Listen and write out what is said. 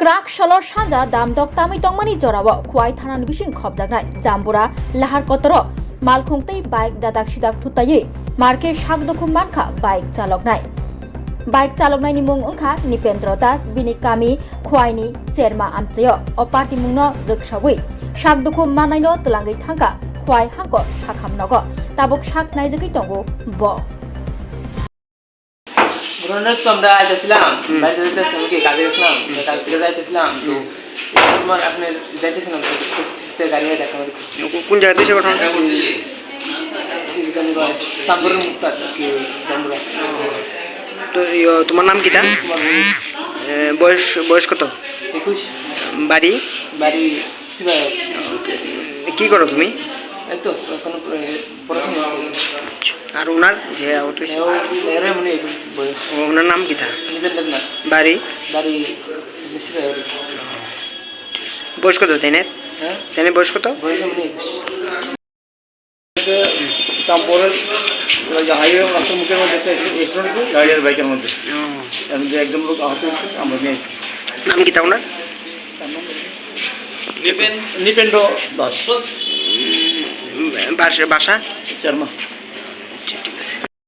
क्राक सलर साजा दामदक तामी तंगमानी जराव खुवाई थानानि बिसिं खबजागनाय जाम्बुरा लाहार Qatar मालखुंतै bike दादाक सिदाक थुतायै मार्के सागदुखु मानखा बाइक चालकनायनि मुं ओंखा निपेन्द्र दास बिनि कामी खुवाइनि चेरमा आमचेय अ पार्टी मुंनो रक्षावै सागदुखु मानायनो तलांगै थांगा खुवाइ हांको साखामनग ताबुक साक नायजोगै तंगो ब ঘটনাটা তো আমরা যাইতেছিলাম বাইরে যাইতেছিলাম কি কাজে গেছিলাম কাজ থেকে যাইতেছিলাম তো তোমার আপনি যাইতেছিলাম তো গাড়ি দেখা হয়েছে কোন জায়গা থেকে ঘটনা সাম্বরের মুক্তা কি জাম্বুরা তো তোমার নাম কিটা বয়স বয়স কত 21 বাড়ি বাড়ি চিবা কি করো তুমি এই তো কোনো পড়াশোনা আর ওনার যে আউট হইছে এর মানে বয়স ওনার নাম কিটা নিবেদন না বাড়ি বাড়ি চিবা বয়স কত তাইনের হ্যাঁ তাইনের বয়স কত বয়স মানে চাম্পরের হাইওয়ে রাস্তার মুখের মধ্যে একটা অ্যাক্সিডেন্ট হয়েছে গাড়ি আর বাইকের মধ্যে এর মধ্যে একজন লোক আহত হয়েছে আমরা নিয়েছি নাম কিটা ওনার নিপেন্দ্র দাস বাসা চারমা